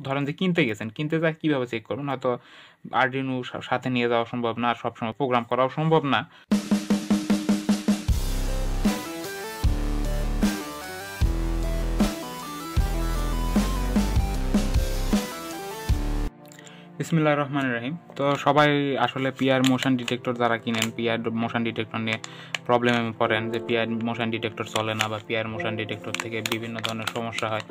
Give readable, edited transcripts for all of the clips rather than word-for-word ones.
ধরেন যে কিনতে গেছেন, কিনতে যায় কীভাবে চেক করবেন? হয়তো আরডিনো সাথে নিয়ে যাওয়া সম্ভব না, আর সবসময় প্রোগ্রাম করাও সম্ভব না। বিসমিল্লাহির রহমানির রহিম। তো সবাই আসলে পিআর মোশন ডিটেক্টর যারা কিনেন, পিআর মোশন ডিটেক্টর নিয়ে প্রবলেমে পড়েন যে পিআর মোশন ডিটেক্টর চলে না বা পিআর মোশন ডিটেক্টর থেকে বিভিন্ন ধরনের সমস্যা হয়।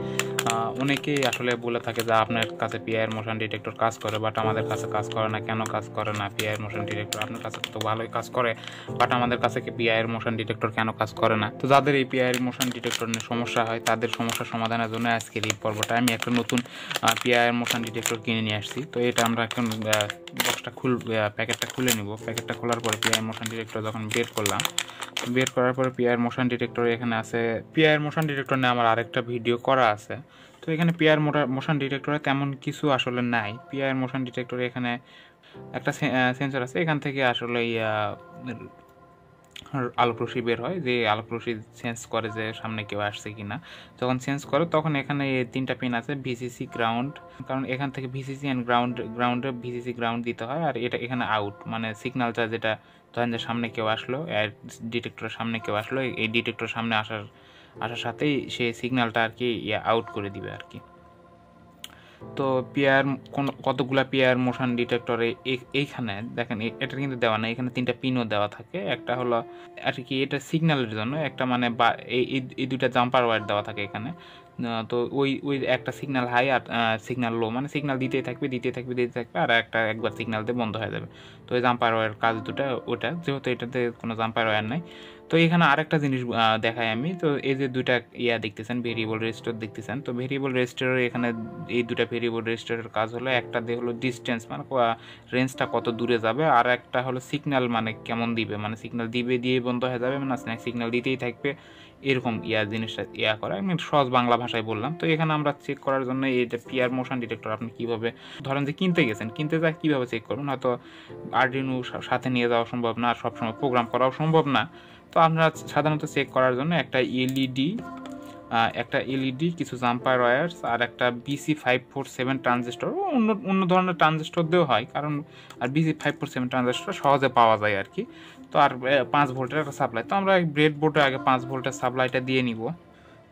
অনেকেই আসলে বলে থাকে যে আপনার কাছে পিআর মোশন ডিটেক্টর কাজ করে, বাট আমাদের কাছে কাজ করে না। কেন কাজ করে না? পিআর মোশন ডিটেক্টর আপনার কাছে তো ভালোই কাজ করে, বাট আমাদের কাছে পিআর মোশন ডিটেক্টর কেন কাজ করে না? তো যাদের এই পিআর মোশন ডিটেক্টর নিয়ে সমস্যা হয়, তাদের সমস্যার সমাধানের জন্য আজকের এই পর্বটা আমি একটা নতুন পিআর মোশন ডিটেক্টর কিনে নিয়ে আসছি। তো এটা আমরা এখন বক্সটা প্যাকেটটা খুলে নিব। প্যাকেটটা খোলার পরে পিআর মোশন ডিটেক্টর যখন বের করলাম, বের করার পরে পিআর মোশন ডিটেক্টর এখানে আছে। পিআর মোশন ডিটেক্টর নিয়ে আমার আরেকটা ভিডিও করা আছে। তো এখানে পিআর মোশন ডিটেক্টরে তেমন কিছু আসলে নাই। পিআর মোশন ডিটেক্টরে এখানে একটা সেন্সর আছে, এখান থেকে আসলে আলোকরশ্মি বের হয়, যে আলোকরশ্মি সেন্স করে যে সামনে কেউ আসছে কিনা। যখন সেন্স করে তখন এখানে তিনটা পিন আছে, ভিসিসি, গ্রাউন্ড, কারণ এখান থেকে ভিসিসি অ্যান্ড গ্রাউন্ডে ভিসিসি গ্রাউন্ড দিতে হয়। আর এটা এখানে আউট, মানে সিগন্যালটা যেটা ধরেন যে সামনে কেউ আসলো, ডিটেক্টরের সামনে কেউ আসলো, এই ডিটেক্টরের সামনে আসার সাথেই সে সিগন্যালটা আর কি আউট করে দিবে আর কি। তো পিআর কতগুলা পিআর মোশন ডিটেক্টরে এইখানে দেখেন, এটা কিন্তু দেওয়া না, এখানে তিনটা পিনও দেওয়া থাকে। একটা হলো আর কি এটা সিগন্যালের জন্য, একটা মানে এই দুইটা জাম্পার ওয়্যার দেওয়া থাকে এখানে। তো ওই একটা সিগন্যাল হাই আর সিগন্যাল লো, মানে সিগন্যাল দিতেই থাকবে আর একবার সিগন্যাল দিয়ে বন্ধ হয়ে যাবে। তো ওই জাম্পার ওয়্যার কাজ দুটা ওটা, যেহেতু এটাতে কোনো জাম্পার ওয়্যার নাই। তো এখানে আরেকটা জিনিস দেখাই আমি। তো এই যে দুইটা দেখতেছেন, ভেরিয়েবল রেজিস্টার দেখতেছেন। তো ভেরিয়েবল রেজিস্টারের এখানে এই দুটা ভেরিয়েবল রেজিস্টারের কাজ হলো, একটা দিয়ে হলো ডিস্টেন্স, মানে রেঞ্জটা কত দূরে যাবে, আর একটা হলো সিগন্যাল মানে কেমন দিবে, মানে সিগন্যাল দিয়ে বন্ধ হয়ে যাবে, মানে সিগন্যাল দিতেই থাকবে, এরকম জিনিসটা করা। আমি সহজ বাংলা ভাষায় বললাম। তো এখানে আমরা চেক করার জন্য এই যে পিআর মোশন ডিটেক্টর আপনি কীভাবে ধরেন যে কিনতে গেছেন, কিনতে যায় কীভাবে চেক করবেন? হয়তো আরডিনো সাথে নিয়ে যাওয়া সম্ভব না, আর সবসময় প্রোগ্রাম করাও সম্ভব না। তো আপনারা সাধারণত চেক করার জন্য একটা এলইডি, কিছু জাম্পার ওয়্যার্স, আর একটা BC547 ট্রানজিস্টর, অন্য ধরনের ট্রানজিস্টর দিয়েও হয়, কারণ আর BC547 ট্রানজিস্টর সহজে পাওয়া যায় আর কি। তো আর 5 ভোল্টের একটা সাপ্লাই। তো আমরা ব্রেড বোর্ডে আগে 5 ভোল্টের সাপ্লাইটা দিয়ে নিব।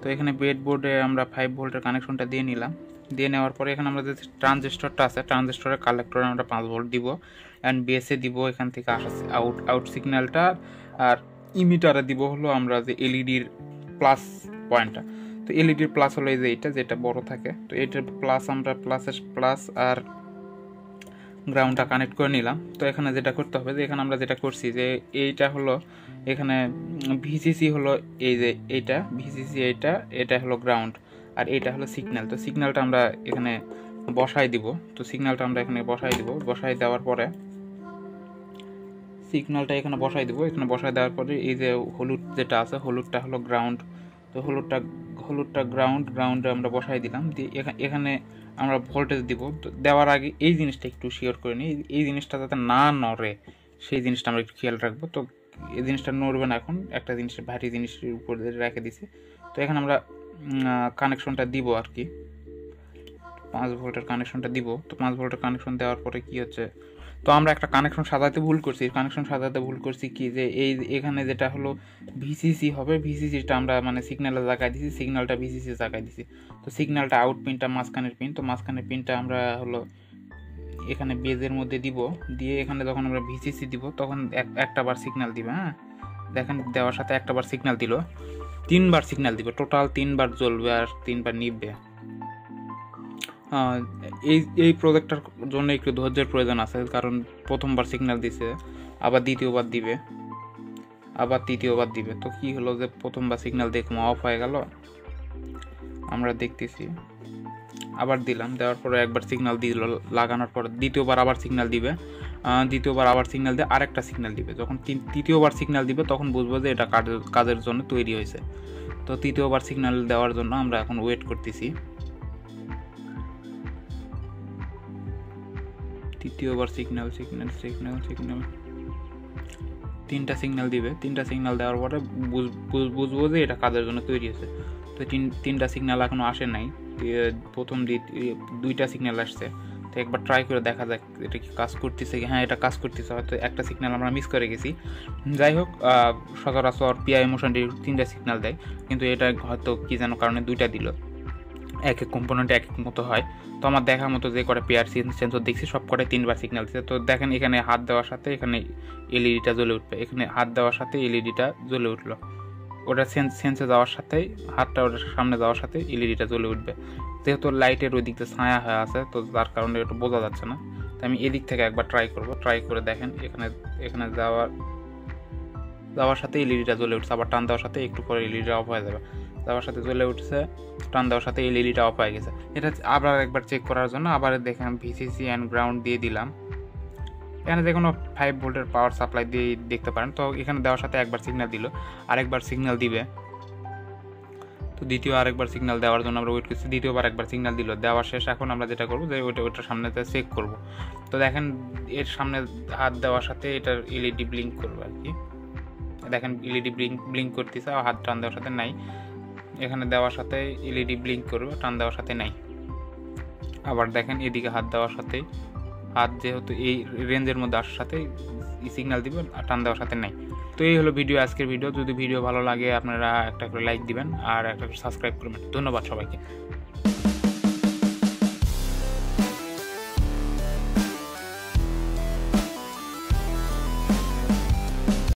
তো এখানে ব্রেড বোর্ডে আমরা 5 ভোল্টের কানেকশনটা দিয়ে নিলাম। দিয়ে নেওয়ার পরে এখানে আমরা যে ট্রানজিস্টরটা আছে, ট্রানজিস্টরের কালেক্টরে আমরা 5 ভোল্ট দিব, অ্যান্ড বেসে দিব এখান থেকে আসা আউট সিগন্যালটা, আর ইমিটারে দিব হলো আমরা যে এলইডির প্লাস পয়েন্টটা। তো এলইডির প্লাস হলো এই যে এইটা, যেটা বড় থাকে। তো এটার প্লাস আমরা প্লাস আর গ্রাউন্ডটা কানেক্ট করে নিলাম। তো এখানে যেটা করতে হবে, যে এখানে আমরা যেটা করছি যে এইটা হলো এখানে ভিসিসি হলো এই যে এইটা ভিসিসি, এটা হলো গ্রাউন্ড, আর এইটা হলো সিগন্যাল। তো সিগন্যালটা আমরা এখানে বসাই দিব। তো সিগন্যালটা আমরা এখানে বসাই দেওয়ার পরে এখানে বসাই দেওয়ার পরে এই যে হলুদ যেটা আছে, হলুদটা হলো গ্রাউন্ড। তো হলুদটা গ্রাউন্ডে আমরা বসাই দিলাম। দিয়ে এখানে আমরা ভোল্টেজ দিব। দেওয়ার আগে এই জিনিসটা একটু শিওর করে নিই, এই জিনিসটা যাতে না নড়ে, সেই জিনিসটা আমরা একটু খেয়াল রাখবো। তো এই জিনিসটা নড়বে না, এখন একটা জিনিসের ভারী জিনিসের উপর রেখে দিছি। তো এখানে আমরা কানেকশনটা দিব আর কি, 5 ভোল্টের কানেকশনটা দিব। তো 5 ভোল্টের কানেকশন দেওয়ার পরে কি হচ্ছে, তো আমরা একটা কানেকশন সাজাতে ভুল করছি কি, যে এখানে যেটা হলো ভিসিসি হবে, ভিসিসিটা আমরা মানে সিগন্যালে জায়গায় দিছি, সিগন্যালটা ভিসিসি জায়গায় দিছি। তো সিগন্যালটা আউট পিনটা মাঝখানের পিন, তো মাঝখানের পিনটা আমরা হলো এখানে বেজের মধ্যে দিব। দিয়ে এখানে যখন আমরা ভিসিসি দিব তখন একটা বার সিগন্যাল দিবে। হ্যাঁ দেখেন, দেওয়ার সাথে একটা বার সিগন্যাল দিল, 3 বার সিগন্যাল দিবে, টোটাল 3 বার জ্বলবে আর 3 বার নিববে। এই প্রজেক্টটার জন্য একটু ধৈর্যের প্রয়োজন আছে, কারণ প্রথমবার সিগন্যাল দিছে, আবার দ্বিতীয়বার দিবে, আবার তৃতীয়বার দিবে। তো কি হলো যে প্রথমবার সিগন্যাল দেখুন অফ হয়ে গেল, আমরা দেখতেছি, আবার দিলাম, দেওয়ার পরে একবার সিগন্যাল দিল, লাগানোর পর দ্বিতীয়বার আবার সিগন্যাল দিবে, দিয়ে আরেকটা সিগন্যাল দিবে। যখন তৃতীয়বার সিগন্যাল দিবে তখন বুঝবো যে এটা কাজের জন্য তৈরি হয়েছে। তো তৃতীয়বার সিগন্যাল দেওয়ার জন্য আমরা এখন ওয়েট করতেছি। তৃতীয়বার সিগন্যাল 3টা সিগন্যাল দিবে। 3টা সিগন্যাল দেওয়ার পরে বুঝবো যে এটা কাজের জন্য তৈরি হয়েছে। তো 3টা সিগন্যাল এখনো আসে নাই, প্রথম দুইটা সিগন্যাল আসছে। তো একবার ট্রাই করে দেখা যাক এটা কি কাজ করতেছে। হ্যাঁ, এটা কাজ করতেছে, হয়তো একটা সিগন্যাল আমরা মিস করে গেছি। যাই হোক, সচরাচর পিআই মোশনটি 3টা সিগন্যাল দেয়, কিন্তু এটা হয়তো কি যেন কারণে 2টা দিল। এক এক কম্পোনেন্টে এক এক মতো হয়। তো আমার দেখার মতো যে কটা পেয়ার সেন্সর দেখছি সব কটাই 3বার সিগন্যাল দিচ্ছে। তো দেখেন এখানে হাত দেওয়ার সাথে এখানে এলইডিটা জ্বলে উঠবে, এখানে হাত দেওয়ার সাথে এলইডিটা জ্বলে উঠলো। ওটা সেন্সে যাওয়ার সাথেই, হাতটা ওটার সামনে যাওয়ার সাথে এলইডিটা জ্বলে উঠবে। যেহেতু লাইটের ওই দিক দিয়ে ছায়া হয়ে আছে, তো যার কারণে একটু বোঝা যাচ্ছে না। তো আমি এদিক থেকে একবার ট্রাই করে দেখেন। এখানে যাওয়ার সাথে এলইডিটা জ্বলে উঠছে, আবার টান দেওয়ার সাথে একটু পরে এলইডিটা অফ হয়ে যাবে। যাওয়ার সাথে জ্বলে উঠছে, টান দেওয়ার সাথে এলইডিটা অফ হয়ে গেছে। এটা আবার একবার চেক করার জন্য আবার দেখেন ভিসিসি অ্যান্ড গ্রাউন্ড দিয়ে দিলাম। এখানে যে কোনো 5 ভোল্টের পাওয়ার সাপ্লাই দিয়ে দেখতে পারেন। তো এখানে দেওয়ার সাথে একবার সিগন্যাল দিল, আরেকবার সিগন্যাল দিবে। তো দ্বিতীয় আরেকবার সিগন্যাল দেওয়ার জন্য আমরা ওয়েট করছি, দ্বিতীয়বার একবার সিগন্যাল দিল, দেওয়া শেষ। এখন আমরা যেটা করবো যে ওটার সামনে চেক করব। তো দেখেন এর সামনে হাত দেওয়ার সাথে এটার এলইডি ব্লিঙ্ক করবে আর কি। দেখেন এলইডি ব্লিঙ্ক করতেছে, হাত টান দেওয়ার সাথে নাই। এখানে দেওয়ার সাথে এলইডি ব্লিঙ্ক করবে, টান দেওয়ার সাথে নাই। আবার দেখেন এদিকে হাত দেওয়ার সাথে, হাত যেহেতু এই রেঞ্জের মধ্যে আসার সাথে সিগন্যাল দিবে, টান দেওয়ার সাথে নাই। তো এই হলো আজকের ভিডিও। যদি ভিডিও ভালো লাগে আপনারা একটা করে লাইক দিবেন আর একটা করে সাবস্ক্রাইব করবেন। ধন্যবাদ সবাইকে।